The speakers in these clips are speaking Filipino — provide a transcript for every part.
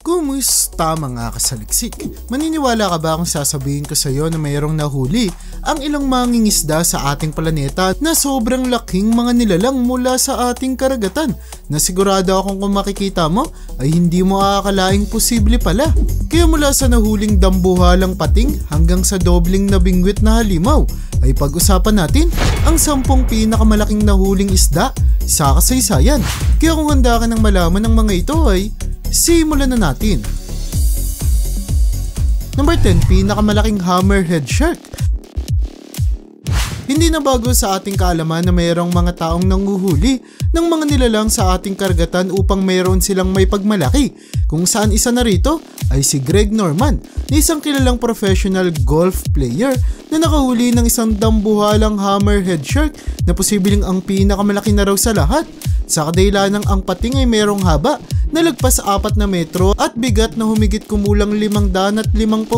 Kumusta mga kasaliksik? Maniniwala ka ba kung sasabihin ko sa iyo na mayroong nahuli ang ilang mangingisda sa ating planeta na sobrang laking mga nilalang mula sa ating karagatan na sigurado akong kung makikita mo ay hindi mo aakalaing posible pala? Kaya mula sa nahuling dambuhalang pating hanggang sa dobling na bingwit na halimaw ay pag-usapan natin ang 10 pinakamalaking nahuling isda sa kasaysayan. Kaya kung handa ka ng malaman ng mga ito ay simulan na natin. Number 10, pinakamalaking hammerhead shark. Hindi na bago sa ating kaalaman na mayroong mga taong nanguhuli ng mga nilalang sa ating karagatan upang mayroon silang may pagmalaki, kung saan isa na rito ay si Greg Norman, na isang kilalang professional golf player na nakahuli ng isang dambuhalang hammerhead shark na posibleng ang pinakamalaki na raw sa lahat. Sa kadahilanang ang pating ay mayroong haba na lagpas 4 na metro at bigat na humigit kumulang 550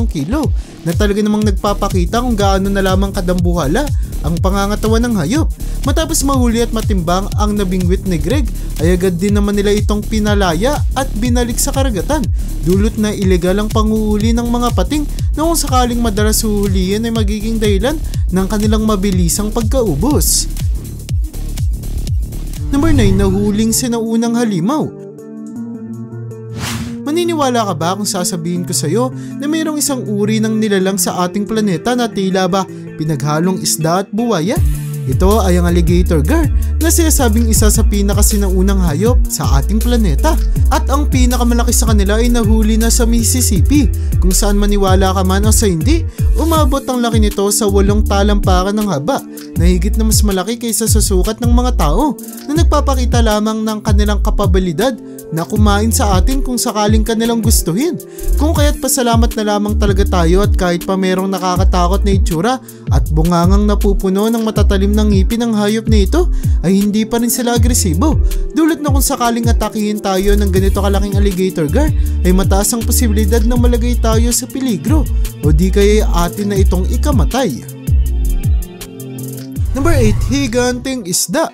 kilo na talaga namang nagpapakita kung gaano na lamang kadambuhala ang pangangatawan ng hayop. Matapos mahuli at matimbang ang nabingwit ni Greg ay agad din naman nila itong pinalaya at binalik sa karagatan, dulot na ilegal ang panguhuli ng mga pating na kung sakaling madalas huhulihin ay magiging dahilan ng kanilang mabilisang pagkaubos. Number 9, nahuling sinaunang halimaw. Maniniwala ka ba kung sasabihin ko sa iyo na mayroong isang uri ng nilalang sa ating planeta na tila ba pinaghalong isda at buwaya? Ito ay ang alligator gar na sinasabing isa sa pinakasinaunang hayop sa ating planeta. At ang pinakamalaki sa kanila ay nahuli na sa Mississippi, kung saan maniwala ka man o sa hindi, umabot ang laki nito sa 8 talampakan ng haba, na higit na mas malaki kaysa sa sukat ng mga tao, na nagpapakita lamang ng kanilang kapabilidad na kumain sa atin kung sakaling kanilang gustuhin. Kung kaya't pasalamat na lamang talaga tayo at kahit pa merong nakakatakot na itsura at bungangang napupuno ng matatalim ng ngipin ng hayop na ito ay hindi pa rin sila agresibo, dulot na kung sakaling atakihin tayo ng ganito kalaking alligator gar ay mataas ang posibilidad na malagay tayo sa peligro o di kaya atin na itong ikamatay. Number 8, higanting isda.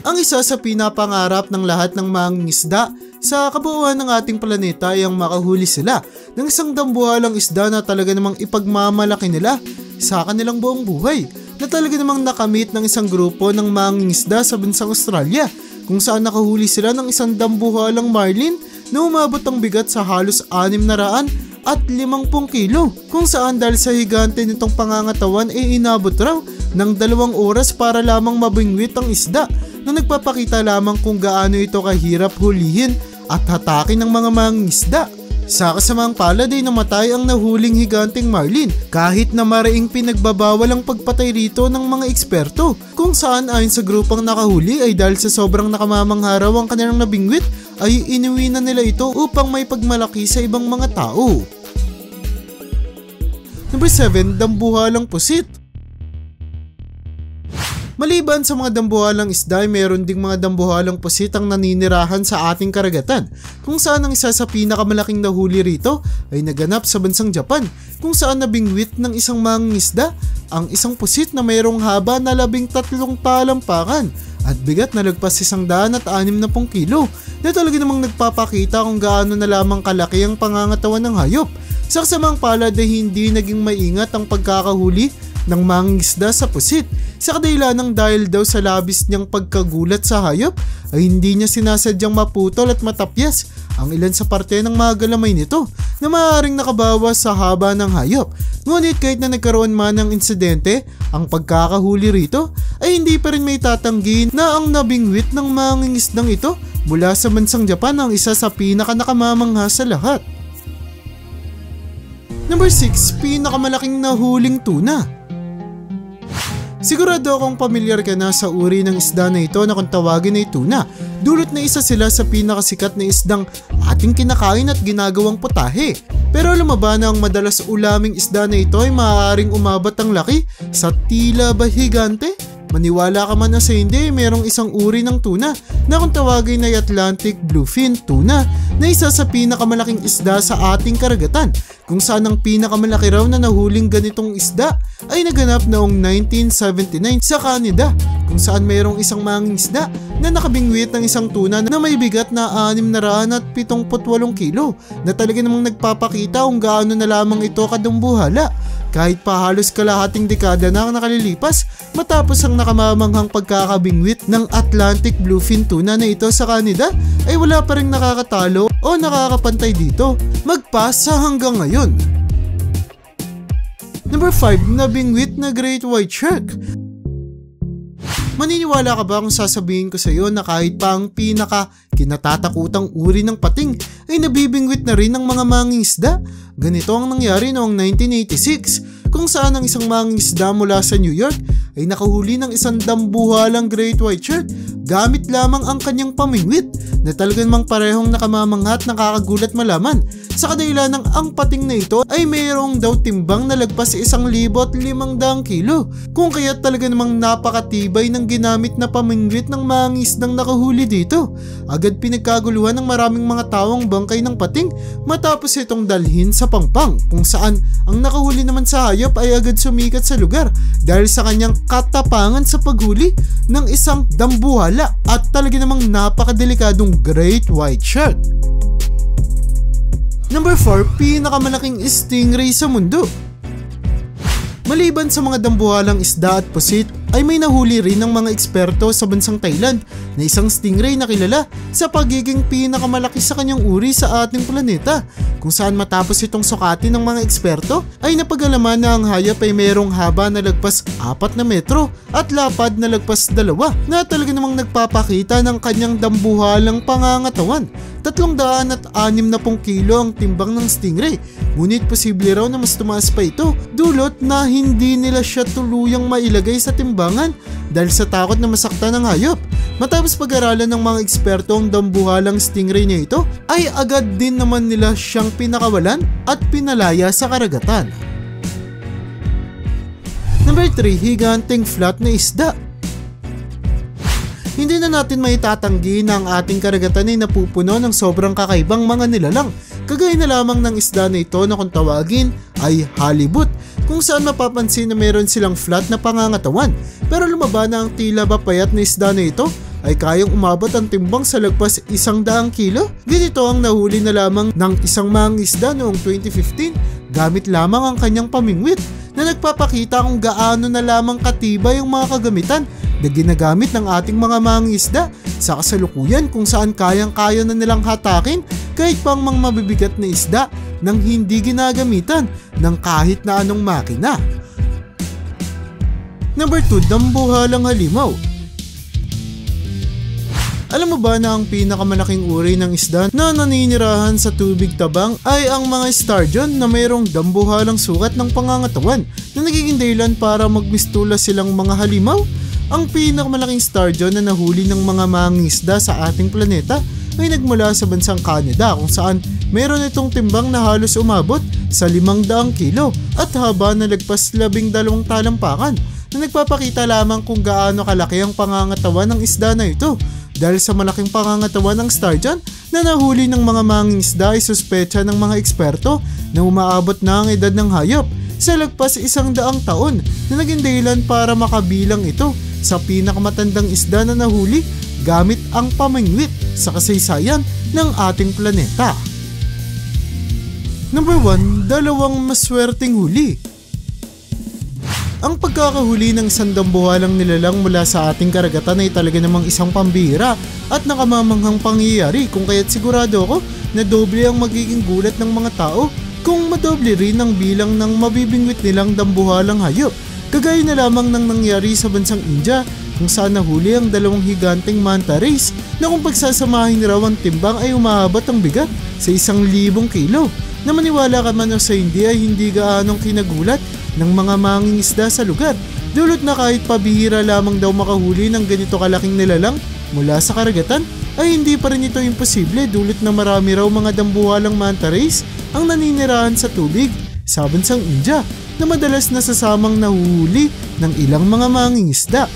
Ang isa sa pinapangarap ng lahat ng mangingisda sa kabuuan ng ating planeta ay ang makahuli sila ng isang dambuhalang isda na talaga namang ipagmamalaki nila sa kanilang buong buhay, na talaga namang nakamit ng isang grupo ng mangingisda sa bansang Australia, kung saan nakahuli sila ng isang dambuhalang marlin na umabot ang bigat sa halos 650 kilo, kung saan dahil sa higante nitong pangangatawan ay inabot raw ng 2 oras para lamang mabingwit ang isda, na nagpapakita lamang kung gaano ito kahirap hulihin at hatakin ng mga mangingisda. Sa kasamang palad ay namatay ang nahuling higanting marlin kahit na maraing pinagbabawal ang pagpatay rito ng mga eksperto, kung saan ayon sa grupang nakahuli ay dahil sa sobrang nakamamangharaw ang kanilang nabingwit ay inuwi na nila ito upang may pagmalaki sa ibang mga tao. Number 7, dambuhalang pusit. Maliban sa mga dambuhalang isda ay mayroon ding mga dambuhalang pusit ang naninirahan sa ating karagatan, kung saan ang isa sa pinakamalaking nahuli rito ay naganap sa bansang Japan, kung saan nabingwit ng isang mangingisda ang isang pusit na mayroong haba na 13 talampakan at bigat na lagpas 160 kilo, na talaga namang nagpapakita kung gaano na lamang kalaki ang pangangatawan ng hayop. Sa kasamang palad ay hindi naging maingat ang pagkakahuli ng mangingisda sa pusit, sa kadahilanang dahil daw sa labis niyang pagkagulat sa hayop ay hindi niya sinasadyang maputol at matapyas ang ilan sa parte ng mga galamay nito na maaaring nakabawas sa haba ng hayop. Ngunit kahit na nagkaroon man ng insidente, ang pagkakahuli rito ay hindi pa rin may tatanggi na ang nabingwit ng mangingisdang ito mula sa bansang Japan ang isa sa pinakanakamamangha sa lahat. Number 6, pinakamalaking nahuling tuna. Sigurado akong pamilyar ka na sa uri ng isda na ito na kung tawagin ay tuna, dulot na isa sila sa pinakasikat na isdang ating kinakain at ginagawang putahe. Pero alam mo ba na ang madalas ulaming isda na ito ay maaaring umabot ang laki sa tila ba higante? Maniwala ka man o sa hindi, merong isang uri ng tuna na kung tawagin ay Atlantic Bluefin Tuna na isa sa pinakamalaking isda sa ating karagatan, kung saan ang pinakamalaki raw na nahuling ganitong isda ay naganap noong 1979 sa Canada, kung saan mayroong isang mangingisda na nakabingwit ng isang tuna na may bigat na 678 kilo na talaga namang nagpapakita kung gaano na lamang ito kadumbuhala. Kahit pa halos kalahating dekada na ang nakalilipas matapos ang nakamamanghang pagkakabingwit ng Atlantic Bluefin Tuna na ito sa Canada, ay wala pa rin nakakatalo o nakakapantay dito magpasa hanggang ngayon. Number 5, nabingwit na Great White Shark. Maniniwala ka ba kung sasabihin ko sa iyo na kahit pa ang pinaka kinatatakutang uri ng pating ay nabibingwit na rin ng mga mangingisda? Ganito ang nangyari noong 1986, kung saan ang isang mangingisda mula sa New York ay nakahuli ng isang dambuhalang Great White Shark gamit lamang ang kanyang pamingwit, na talagang mang parehong nakamamangha at nakakagulat malaman sa kadahilan ng ang pating na ito ay mayroong daw timbang na lagpas 1,500 kilo, kung kaya talaga namang napakatibay ng ginamit na pamingwit ng mangingisdang nakahuli dito. Agad pinagkaguluhan ng maraming mga tao ang bangkay ng pating matapos itong dalhin sa pangpang, kung saan ang nakahuli naman sa hayop ay agad sumikat sa lugar dahil sa kanyang katapangan sa paghuli ng isang dambuhala at talaga namang napakadelikadong Great White Shark. Number 4, pinakamalaking stingray sa mundo. Maliban sa mga dambuhalang isda at pusit, ay may nahuli rin ng mga eksperto sa bansang Thailand na isang stingray na kilala sa pagiging pinakamalaki sa kanyang uri sa ating planeta, kung saan matapos itong sukatin ng mga eksperto ay napag-alaman na ang hayop ay mayroong haba na lagpas 4 na metro at lapad na lagpas 2 na talaga namang nagpapakita ng kanyang dambuhalang pangangatawan. 360 kilo ang timbang ng stingray, ngunit posible raw na mas tumaas pa ito dulot na hindi nila siya tuluyang mailagay sa timbangan dahil sa takot na masaktan ng hayop. Matapos pag-aralan ng mga eksperto ang dambuhalang stingray niya ito, ay agad din naman nila siyang pinakawalan at pinalaya sa karagatan. Number 3, higanteng flat na isda. Hindi na natin maitatanggi na ang ating karagatan ay napupuno ng sobrang kakaibang mga nilalang, kagaya na lamang ng isda na ito na kung tawagin ay halibut, kung saan mapapansin na meron silang flat na pangangatawan, pero lumaba na ang tila ba payat na isda na ito ay kayang umabot ang timbang sa lagpas 100 kilo. Ganito ang nahuli na lamang ng isang mangingisda noong 2015 gamit lamang ang kanyang pamingwit, na nagpapakita kung gaano na lamang katibay ang mga kagamitan na ginagamit ng ating mga mangingisda sa kasalukuyan, kung saan kayang-kaya na nilang hatakin kahit pang mga mabibigat na isda nang hindi ginagamitan ng kahit na anong makina. Number 2, dambuhalang halimaw. Alam mo ba na ang pinakamalaking uri ng isda na naninirahan sa tubig tabang ay ang mga sturgeon na mayroong dambuhalang sukat ng pangangatawan na nagiging dahilan para magmistula silang mga halimaw? Ang pinakamalaking sturgeon na nahuli ng mga mangingisda sa ating planeta ay nagmula sa bansang Canada, kung saan meron itong timbang na halos umabot sa 500 kilo at haba na lagpas 12 talampakan, na nagpapakita lamang kung gaano kalaki ang pangangatawan ng isda na ito. Dahil sa malaking pangangatawan ng sturgeon na nahuli ng mga mangingisda ay suspecha ng mga eksperto na umaabot na ang edad ng hayop sa lagpas 100 taon, na naging dahilan para makabilang ito sa pinakamatandang isda na nahuli gamit ang pamingwit sa kasaysayan ng ating planeta. Number 1, dalawang maswerteng huli. Ang pagkakahuli ng isang dambuhalang nilalang mula sa ating karagatan ay talaga namang isang pambihira at nakamamanghang pangyayari, kung kaya't sigurado ako na doble ang magiging gulat ng mga tao kung madoble rin ang bilang ng mabibingwit nilang dambuhalang hayop, kagaya na lamang ng nangyari sa bansang India, kung saan nahuli ang dalawang higanteng manta rays na kung pagsasamahin raw ang timbang ay umaabot ang bigat sa 1,000 kilo, na maniwala ka man o sa hindi ay hindi gaanong kinagulat ng mga mangingisda sa lugar, dulot na kahit pabihira lamang daw makahuli ng ganito kalaking nilalang mula sa karagatan ay hindi pa rin ito imposible, dulot na marami raw mga dambuhalang manta rays ang naninirahan sa tubig sa bansang India na madalas nasasamang nahuhuli ng ilang mga mangingisda.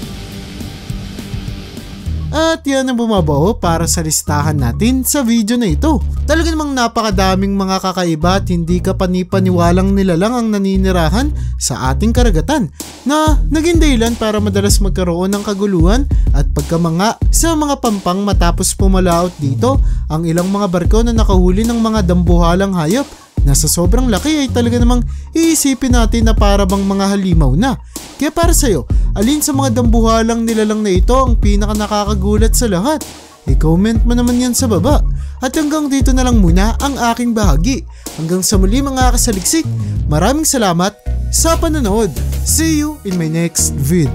At yan ang bumabaho para sa listahan natin sa video na ito. Talaga namang napakadaming mga kakaiba at hindi ka panipaniwalang nilalang ang naninirahan sa ating karagatan na naging dahilan para madalas magkaroon ng kaguluhan at pagkamanga sa mga pampang matapos pumalaot dito ang ilang mga barko na nakahuli ng mga dambuhalang hayop na sa sobrang laki ay talaga namang iisipin natin na para bang mga halimaw na. Kaya para sa'yo, alin sa mga dambuhalang nilalang na ito ang pinaka nakakagulat sa lahat? I-comment mo naman yan sa baba. At hanggang dito na lang muna ang aking bahagi. Hanggang sa muli mga kasaliksik, maraming salamat sa panonood. See you in my next vid.